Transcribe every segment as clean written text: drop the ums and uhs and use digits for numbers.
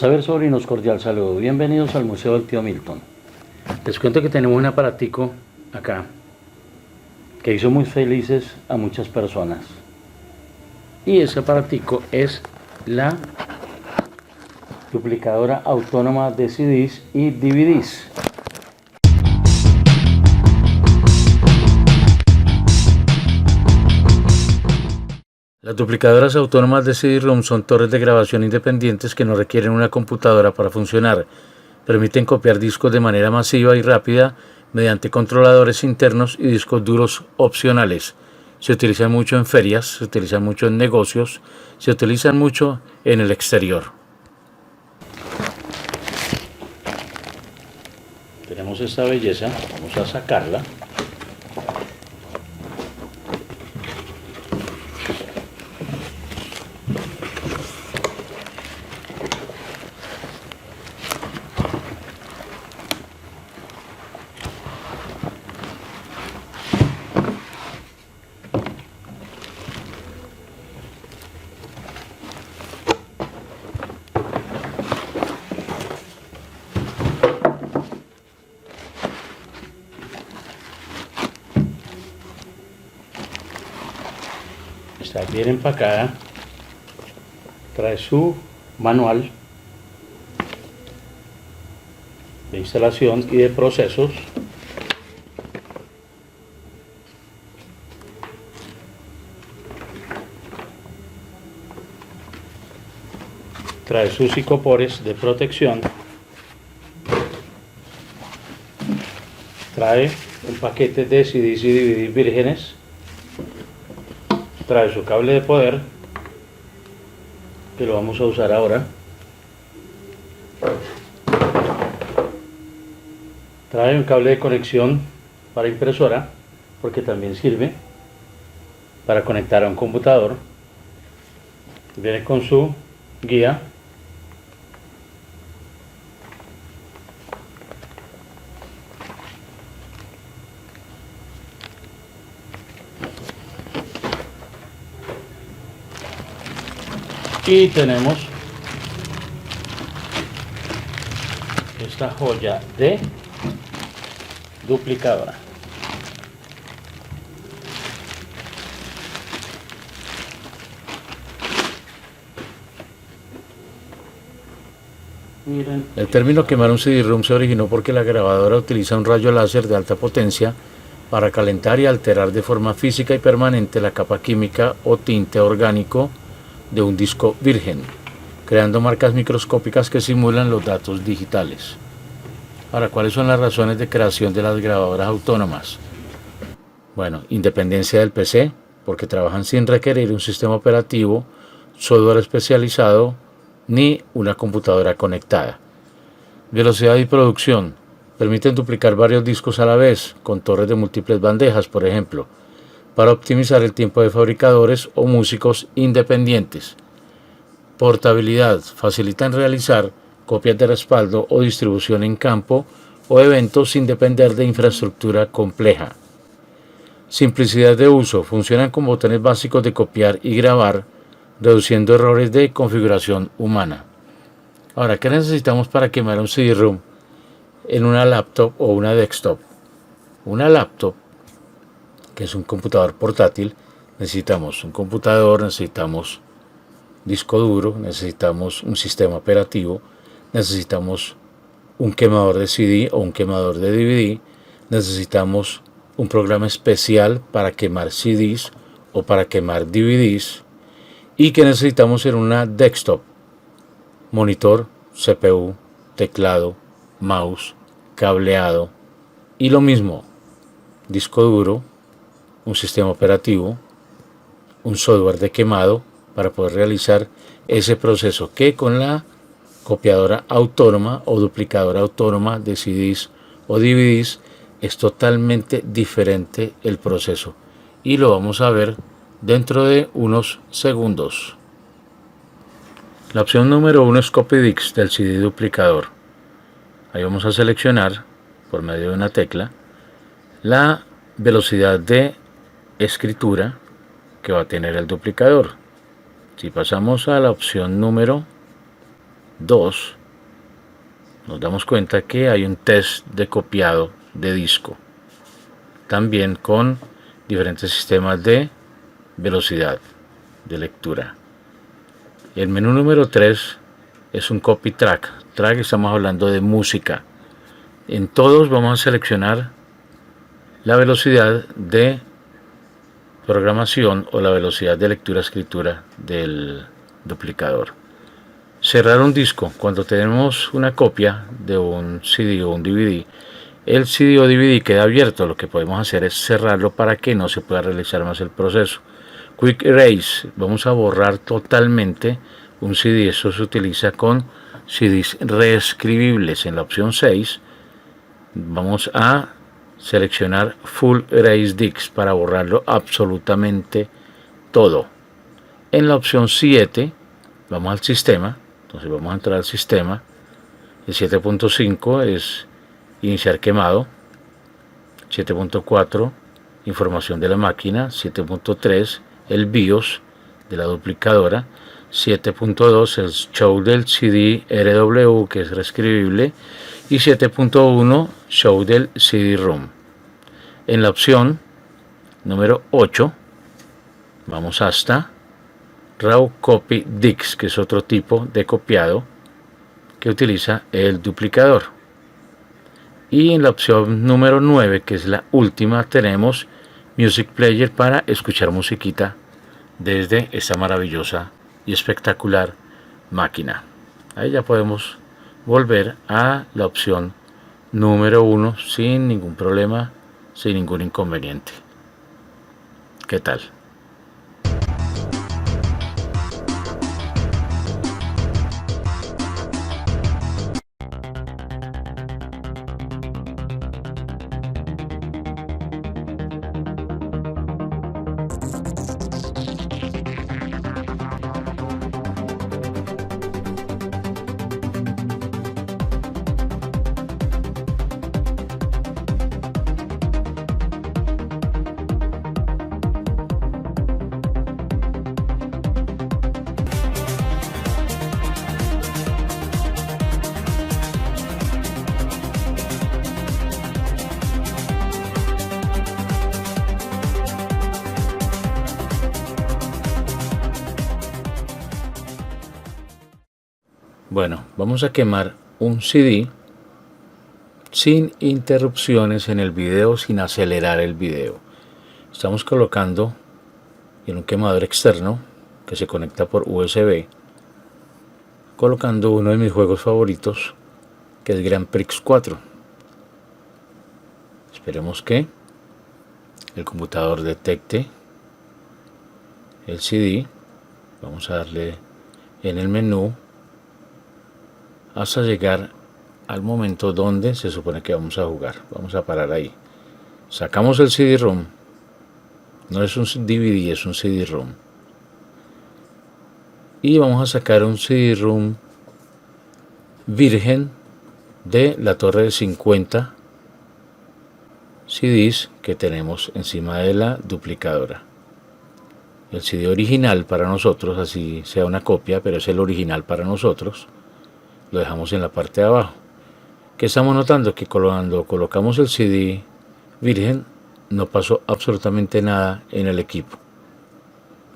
Saber sobrinos, cordial saludo. Bienvenidos al Museo del Tío Milton. Les cuento que tenemos un aparatico acá que hizo muy felices a muchas personas. Y ese aparatico es la duplicadora autónoma de CDs y DVDs. Las duplicadoras autónomas de CD-ROM son torres de grabación independientes que no requieren una computadora para funcionar. Permiten copiar discos de manera masiva y rápida mediante controladores internos y discos duros opcionales. Se utilizan mucho en ferias, se utilizan mucho en negocios, se utilizan mucho en el exterior. Tenemos esta belleza, vamos a sacarla. Está bien empacada, trae su manual de instalación y de procesos. Trae sus psicopores de protección. Trae un paquete de CDs y DVDs vírgenes. Trae su cable de poder, que lo vamos a usar ahora. Trae un cable de conexión para impresora, porque también sirve para conectar a un computador. Viene con su guía. Y tenemos esta joya de duplicadora. Miren. El término quemar un CD-ROM se originó porque la grabadora utiliza un rayo láser de alta potencia para calentar y alterar de forma física y permanente la capa química o tinte orgánico de un disco virgen, creando marcas microscópicas que simulan los datos digitales. Ahora, ¿cuáles son las razones de creación de las grabadoras autónomas? Bueno, independencia del PC, porque trabajan sin requerir un sistema operativo, software especializado, ni una computadora conectada. Velocidad y producción, permiten duplicar varios discos a la vez, con torres de múltiples bandejas, por ejemplo, para optimizar el tiempo de fabricadores o músicos independientes. Portabilidad, facilitan realizar copias de respaldo o distribución en campo o eventos sin depender de infraestructura compleja. Simplicidad de uso, funcionan con botones básicos de copiar y grabar, reduciendo errores de configuración humana. Ahora, ¿qué necesitamos para quemar un CD-ROM en una laptop o una desktop? Una laptop, que es un computador portátil, necesitamos un computador, necesitamos disco duro, necesitamos un sistema operativo, necesitamos un quemador de CD o un quemador de DVD, necesitamos un programa especial para quemar CDs o para quemar DVDs, y que necesitamos en una desktop: monitor, CPU, teclado, mouse, cableado y lo mismo, disco duro, un sistema operativo, un software de quemado para poder realizar ese proceso, que con la copiadora autónoma o duplicadora autónoma de CDs o DVDs es totalmente diferente el proceso, y lo vamos a ver dentro de unos segundos. La opción número 1 es Copy Disc del CD duplicador. Ahí vamos a seleccionar por medio de una tecla la velocidad de escritura que va a tener el duplicador. Si pasamos a la opción número 2, nos damos cuenta que hay un test de copiado de disco, también con diferentes sistemas de velocidad de lectura. El menú número 3 es un copy track. Track, estamos hablando de música. En todos vamos a seleccionar la velocidad de programación o la velocidad de lectura-escritura del duplicador. Cerrar un disco. Cuando tenemos una copia de un CD o un DVD, el CD o DVD queda abierto. Lo que podemos hacer es cerrarlo para que no se pueda realizar más el proceso. Quick Erase. Vamos a borrar totalmente un CD. Eso se utiliza con CDs reescribibles. En la opción 6 vamos a seleccionar Full Erase Discs para borrarlo absolutamente todo. En la opción 7 vamos al sistema. Entonces vamos a entrar al sistema. El 7.5 es iniciar quemado. 7.4 información de la máquina. 7.3 el BIOS de la duplicadora. 7.2 el show del CD RW, que es reescribible, y 7.1 show del CD-ROM. En la opción número 8 vamos hasta Raw Copy Disc, que es otro tipo de copiado que utiliza el duplicador. Y en la opción número 9, que es la última, tenemos Music Player para escuchar musiquita desde esta maravillosa y espectacular máquina. Ahí ya podemos volver a la opción número 1 sin ningún problema, sin ningún inconveniente. ¿Qué tal? Bueno, vamos a quemar un CD sin interrupciones en el video, sin acelerar el video. Estamos colocando en un quemador externo que se conecta por USB, colocando uno de mis juegos favoritos, que es Grand Prix 4. Esperemos que el computador detecte el CD. Vamos a darle en el menú hasta llegar al momento donde se supone que vamos a jugar. Vamos a parar ahí. Sacamos el CD-ROM. No es un DVD, es un CD-ROM. Y vamos a sacar un CD-ROM virgen de la torre de 50 CDs que tenemos encima de la duplicadora. El CD original para nosotros, así sea una copia, pero es el original para nosotros. Lo dejamos en la parte de abajo. ¿Qué estamos notando? Que cuando colocamos el CD virgen no pasó absolutamente nada en el equipo.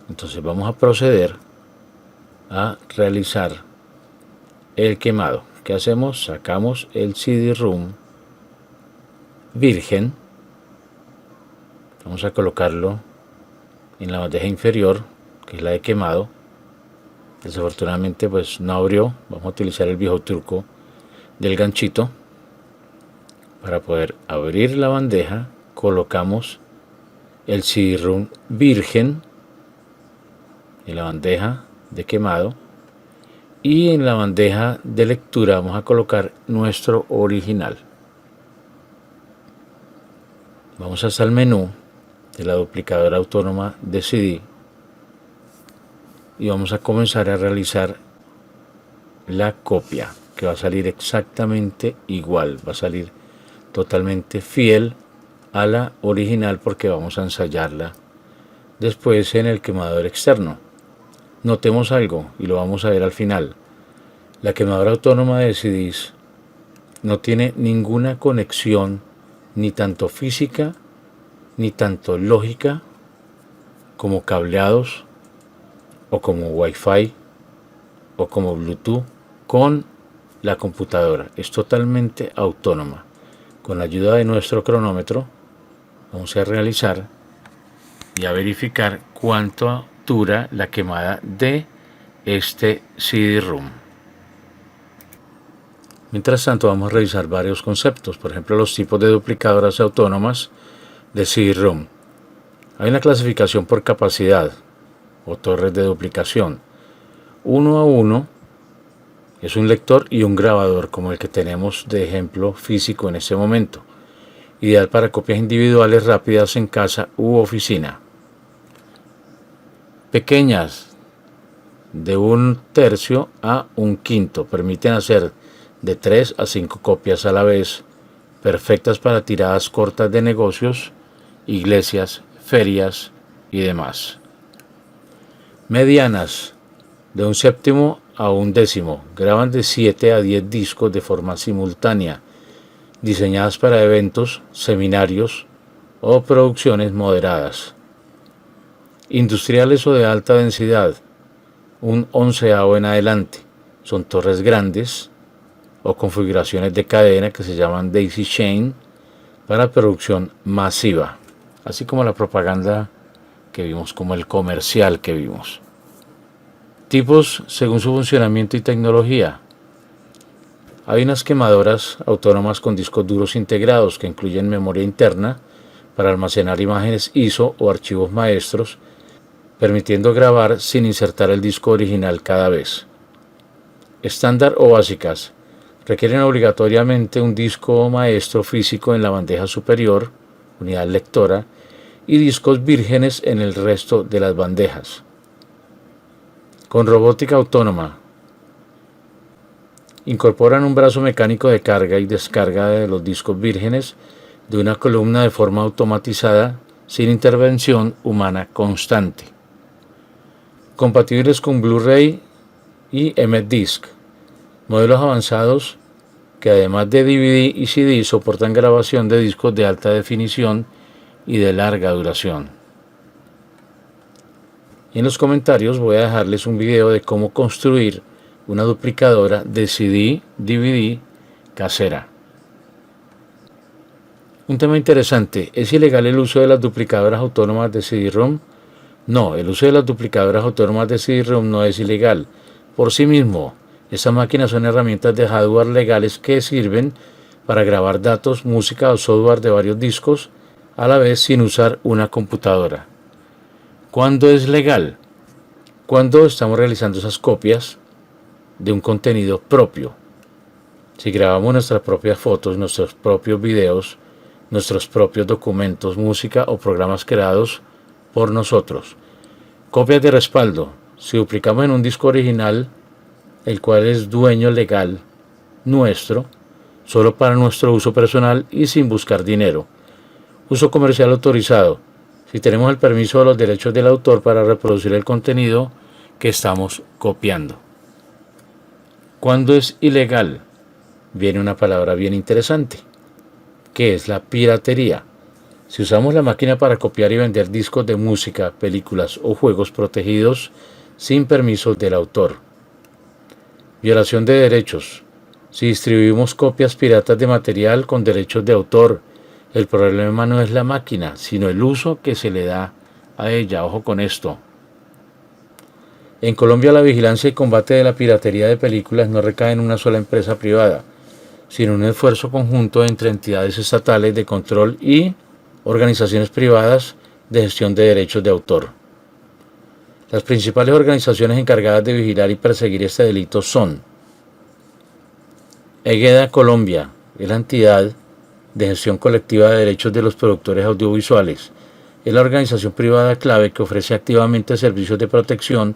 Entonces vamos a proceder a realizar el quemado. ¿Qué hacemos? Sacamos el CD-ROM virgen. Vamos a colocarlo en la bandeja inferior, que es la de quemado. Desafortunadamente pues no abrió. Vamos a utilizar el viejo truco del ganchito para poder abrir la bandeja. Colocamos el CD-ROM virgen en la bandeja de quemado, y en la bandeja de lectura vamos a colocar nuestro original. Vamos hasta el menú de la duplicadora autónoma de CD y vamos a comenzar a realizar la copia, que va a salir exactamente igual, va a salir totalmente fiel a la original, porque vamos a ensayarla después en el quemador externo. Notemos algo y lo vamos a ver al final. La quemadora autónoma de CDs no tiene ninguna conexión, ni tanto física, ni tanto lógica, como cableados, o como Wi-Fi, o como Bluetooth, con la computadora. Es totalmente autónoma. Con la ayuda de nuestro cronómetro, vamos a realizar y a verificar cuánto dura la quemada de este CD-ROM. Mientras tanto, vamos a revisar varios conceptos, por ejemplo, los tipos de duplicadoras autónomas de CD-ROM. Hay una clasificación por capacidad o torres de duplicación. 1 a 1 es un lector y un grabador como el que tenemos de ejemplo físico en este momento, ideal para copias individuales rápidas en casa u oficina. Pequeñas, de 1/3 a 1/5, permiten hacer de 3 a 5 copias a la vez, perfectas para tiradas cortas de negocios, iglesias, ferias y demás. Medianas, de 1/7 a 1/10, graban de 7 a 10 discos de forma simultánea, diseñadas para eventos, seminarios o producciones moderadas. Industriales o de alta densidad, un 1/11 en adelante, son torres grandes o configuraciones de cadena que se llaman daisy chain para producción masiva, así como la propaganda que vimos, como el comercial que vimos. Tipos según su funcionamiento y tecnología. Hay unas quemadoras autónomas con discos duros integrados que incluyen memoria interna para almacenar imágenes ISO o archivos maestros, permitiendo grabar sin insertar el disco original cada vez. Estándar o básicas. Requieren obligatoriamente un disco maestro físico en la bandeja superior, unidad lectora, y discos vírgenes en el resto de las bandejas. Con robótica autónoma. Incorporan un brazo mecánico de carga y descarga de los discos vírgenes de una columna de forma automatizada, sin intervención humana constante. Compatibles con Blu-ray y M-Disc, modelos avanzados que además de DVD y CD soportan grabación de discos de alta definición y de larga duración. Y en los comentarios voy a dejarles un video de cómo construir una duplicadora de CD, DVD casera. Un tema interesante, ¿es ilegal el uso de las duplicadoras autónomas de CD-ROM? No, el uso de las duplicadoras autónomas de CD-ROM no es ilegal. Por sí mismo, estas máquinas son herramientas de hardware legales que sirven para grabar datos, música o software de varios discos a la vez sin usar una computadora. ¿Cuándo es legal? Cuando estamos realizando esas copias de un contenido propio. Si grabamos nuestras propias fotos, nuestros propios videos, nuestros propios documentos, música o programas creados por nosotros. Copias de respaldo. Si duplicamos en un disco original, el cual es dueño legal nuestro, solo para nuestro uso personal y sin buscar dinero. Uso comercial autorizado. Si tenemos el permiso de los derechos del autor para reproducir el contenido que estamos copiando. ¿Cuándo es ilegal? Viene una palabra bien interesante, que es la piratería. Si usamos la máquina para copiar y vender discos de música, películas o juegos protegidos sin permiso del autor. Violación de derechos. Si distribuimos copias piratas de material con derechos de autor, el problema no es la máquina, sino el uso que se le da a ella. Ojo con esto. En Colombia, la vigilancia y combate de la piratería de películas no recae en una sola empresa privada, sino en un esfuerzo conjunto entre entidades estatales de control y organizaciones privadas de gestión de derechos de autor. Las principales organizaciones encargadas de vigilar y perseguir este delito son EGEDA Colombia, es la entidad de gestión colectiva de derechos de los productores audiovisuales. Es la organización privada clave que ofrece activamente servicios de protección,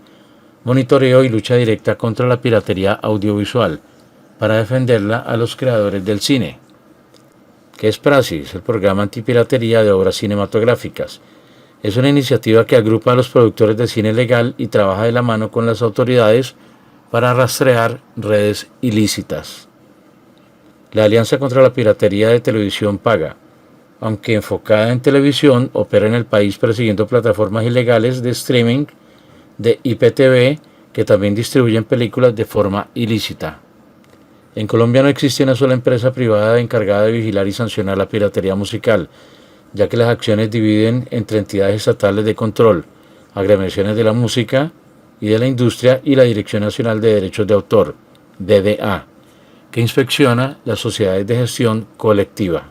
monitoreo y lucha directa contra la piratería audiovisual para defenderla a los creadores del cine. ¿Qué es Praxis? El programa antipiratería de obras cinematográficas. Es una iniciativa que agrupa a los productores de cine legal y trabaja de la mano con las autoridades para rastrear redes ilícitas. La Alianza contra la Piratería de Televisión Paga, aunque enfocada en televisión, opera en el país persiguiendo plataformas ilegales de streaming de IPTV que también distribuyen películas de forma ilícita. En Colombia no existe una sola empresa privada encargada de vigilar y sancionar la piratería musical, ya que las acciones dividen entre entidades estatales de control, agremiaciones de la música y de la industria y la Dirección Nacional de Derechos de Autor, DDA, que inspecciona las sociedades de gestión colectiva.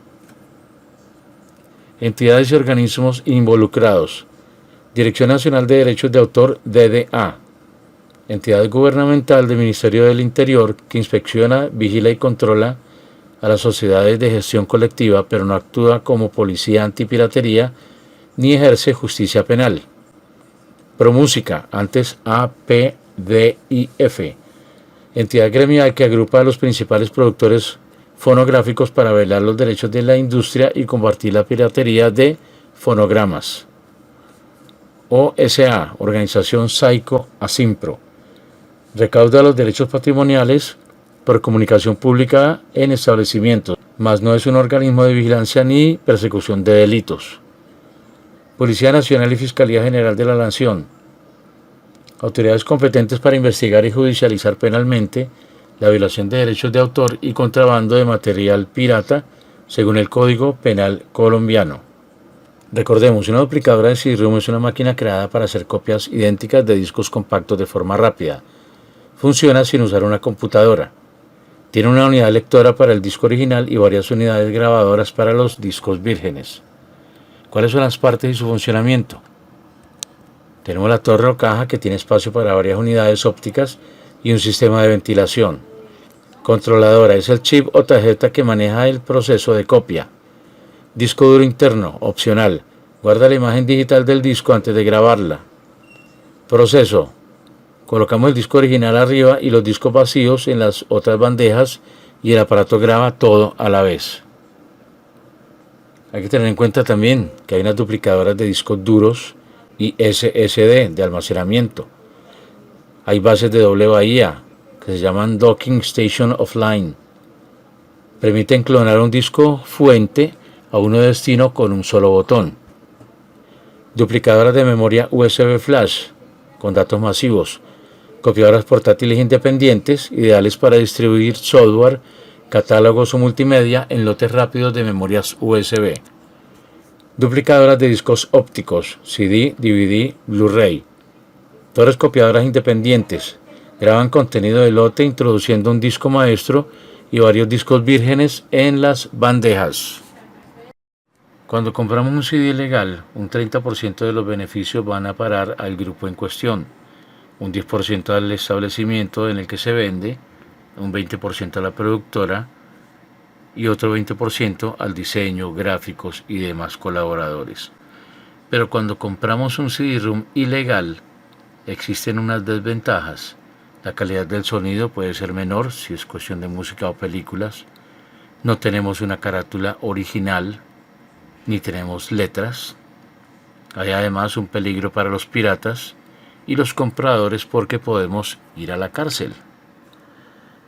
Entidades y organismos involucrados: Dirección Nacional de Derechos de Autor, DDA. Entidad gubernamental del Ministerio del Interior que inspecciona, vigila y controla a las sociedades de gestión colectiva, pero no actúa como policía antipiratería ni ejerce justicia penal. Promúsica, antes APDIF. Entidad gremial que agrupa a los principales productores fonográficos para velar los derechos de la industria y combatir la piratería de fonogramas. OSA, Organización Saico Asimpro. Recauda los derechos patrimoniales por comunicación pública en establecimientos, mas no es un organismo de vigilancia ni persecución de delitos. Policía Nacional y Fiscalía General de la Nación. Autoridades competentes para investigar y judicializar penalmente la violación de derechos de autor y contrabando de material pirata, según el Código Penal colombiano. Recordemos, una duplicadora de CD-ROM es una máquina creada para hacer copias idénticas de discos compactos de forma rápida. Funciona sin usar una computadora. Tiene una unidad lectora para el disco original y varias unidades grabadoras para los discos vírgenes. ¿Cuáles son las partes y su funcionamiento? Tenemos la torre o caja, que tiene espacio para varias unidades ópticas y un sistema de ventilación. Controladora: es el chip o tarjeta que maneja el proceso de copia. Disco duro interno, opcional. Guarda la imagen digital del disco antes de grabarla. Proceso: colocamos el disco original arriba y los discos vacíos en las otras bandejas y el aparato graba todo a la vez. Hay que tener en cuenta también que hay unas duplicadoras de discos duros y SSD de almacenamiento. Hay bases de doble bahía que se llaman Docking Station Offline. Permiten clonar un disco fuente a uno de destino con un solo botón. Duplicadoras de memoria USB flash con datos masivos. Copiadoras portátiles independientes, ideales para distribuir software, catálogos o multimedia en lotes rápidos de memorias USB. Duplicadoras de discos ópticos, CD, DVD, Blu-ray. Torres copiadoras independientes. Graban contenido de lote introduciendo un disco maestro y varios discos vírgenes en las bandejas. Cuando compramos un CD legal, un 30% de los beneficios van a parar al grupo en cuestión, un 10% al establecimiento en el que se vende, un 20% a la productora y otro 20% al diseño, gráficos y demás colaboradores. Pero cuando compramos un CD-ROM ilegal, existen unas desventajas. La calidad del sonido puede ser menor si es cuestión de música o películas. No tenemos una carátula original, ni tenemos letras. Hay además un peligro para los piratas y los compradores porque podemos ir a la cárcel.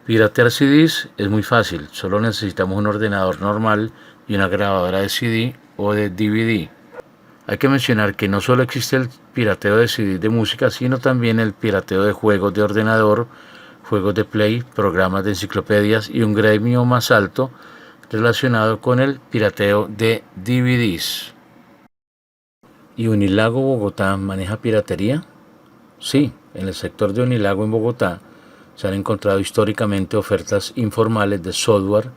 Piratear CDs es muy fácil, solo necesitamos un ordenador normal y una grabadora de CD o de DVD. Hay que mencionar que no solo existe el pirateo de CD de música, sino también el pirateo de juegos de ordenador, juegos de Play, programas de enciclopedias y un gremio más alto relacionado con el pirateo de DVDs. ¿Y Unilago Bogotá maneja piratería? Sí, en el sector de Unilago en Bogotá se han encontrado históricamente ofertas informales de software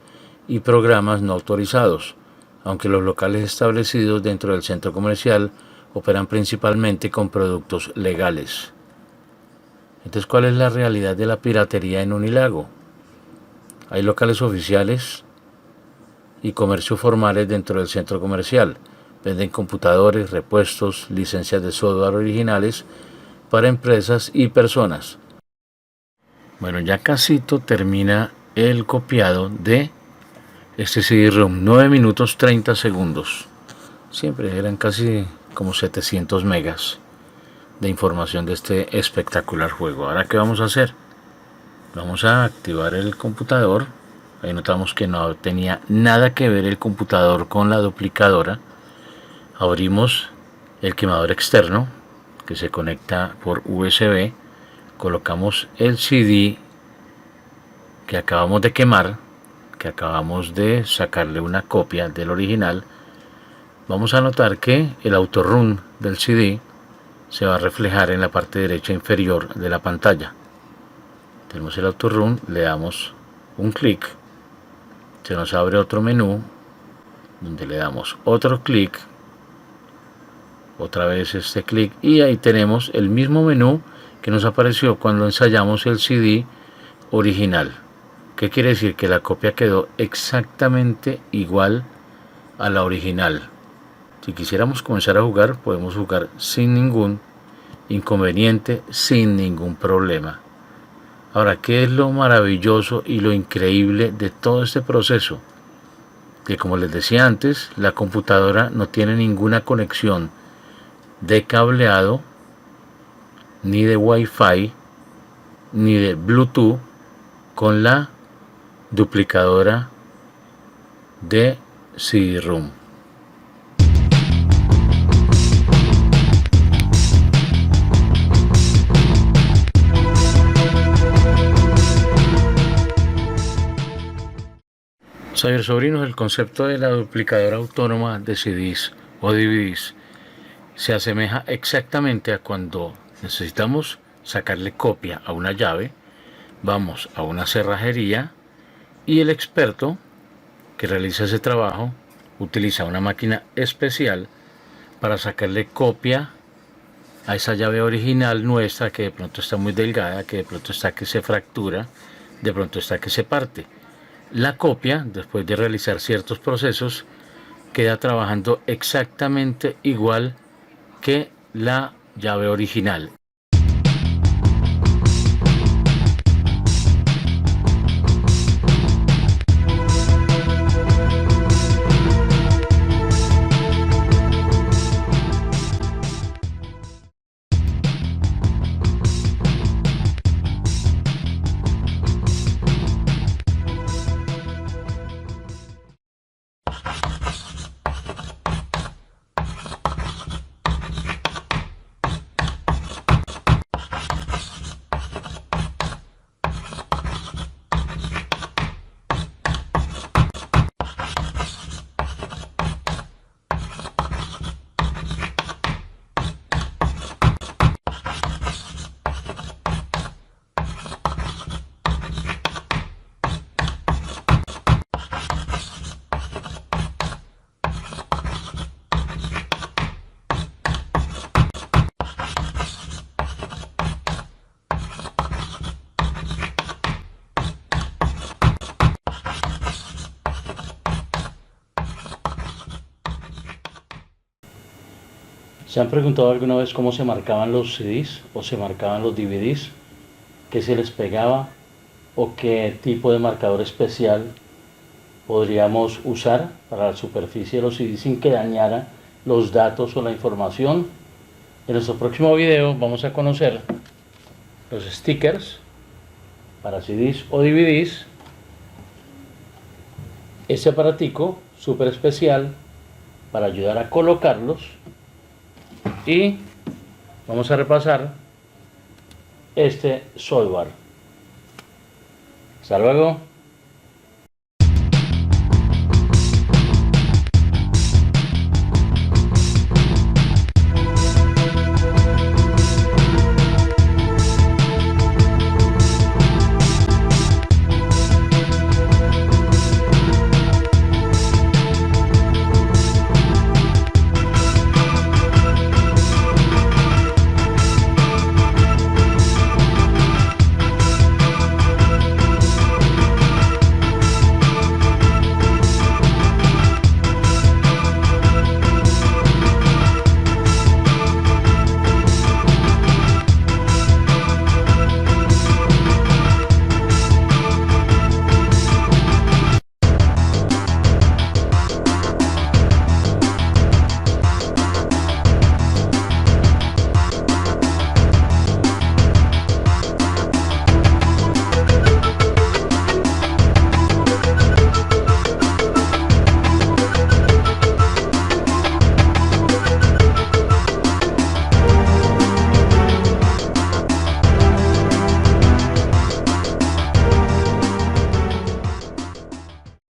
y programas no autorizados, aunque los locales establecidos dentro del centro comercial operan principalmente con productos legales. Entonces, ¿cuál es la realidad de la piratería en Unilago? Hay locales oficiales y comercios formales dentro del centro comercial. Venden computadores, repuestos, licencias de software originales para empresas y personas. Bueno, ya casito termina el copiado de este CD-ROM, 9 minutos 30 segundos. Siempre eran casi como 700 megas de información de este espectacular juego. Ahora, ¿qué vamos a hacer? Vamos a activar el computador. Ahí notamos que no tenía nada que ver el computador con la duplicadora. Abrimos el quemador externo que se conecta por USB. Colocamos el CD que acabamos de quemar, que acabamos de sacarle una copia del original. Vamos a notar que el autorun del CD se va a reflejar en la parte derecha inferior de la pantalla. Tenemos el autorun, le damos un clic, se nos abre otro menú donde le damos otro clic, otra vez este clic, y ahí tenemos el mismo menú que nos apareció cuando ensayamos el CD original. ¿Qué quiere decir? Que la copia quedó exactamente igual a la original. Si quisiéramos comenzar a jugar, podemos jugar sin ningún inconveniente, sin ningún problema. Ahora, ¿qué es lo maravilloso y lo increíble de todo este proceso? Que, como les decía antes, la computadora no tiene ninguna conexión de cableado, ni de Wi-Fi, ni de Bluetooth con la duplicadora de CD-ROM. Sobrinos, el concepto de la duplicadora autónoma de CDs o DVDs se asemeja exactamente a cuando necesitamos sacarle copia a una llave. Vamos a una cerrajería y el experto que realiza ese trabajo utiliza una máquina especial para sacarle copia a esa llave original nuestra, que de pronto está muy delgada, que de pronto está que se fractura, de pronto está que se parte. La copia, después de realizar ciertos procesos, queda trabajando exactamente igual que la llave original. ¿Se han preguntado alguna vez cómo se marcaban los CDs o se marcaban los DVDs? ¿Qué se les pegaba? ¿O qué tipo de marcador especial podríamos usar para la superficie de los CDs sin que dañara los datos o la información? En nuestro próximo video vamos a conocer los stickers para CDs o DVDs, este aparatico súper especial para ayudar a colocarlos, y vamos a repasar este software. Hasta luego.